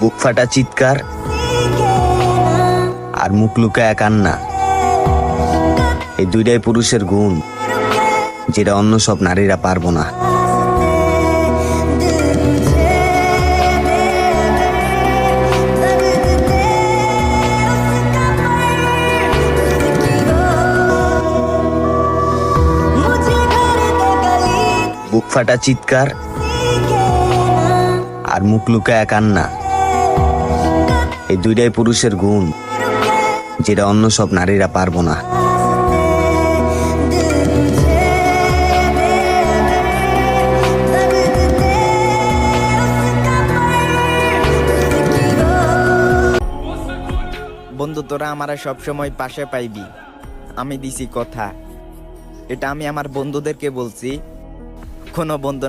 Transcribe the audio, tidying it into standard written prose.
বুক ফাটা চিৎকার আর মুখ লুকায়া কান্না, এই দুইটাই পুরুষের গুণ, যেটা অন্য সব নারীরা পারবো না। বুক ফাটা চিৎকার আর মুখ লুকায়া কান্না, এই দুইটাই পুরুষের গুণ, যেটা অন্য সব নারীরা পারবো না। বন্ধু, তোরা আমার সবসময় পাশে পাইবি, আমি দিছি কথা। এটা আমি আমার বন্ধুদেরকে বলছি। কোনো বন্ধু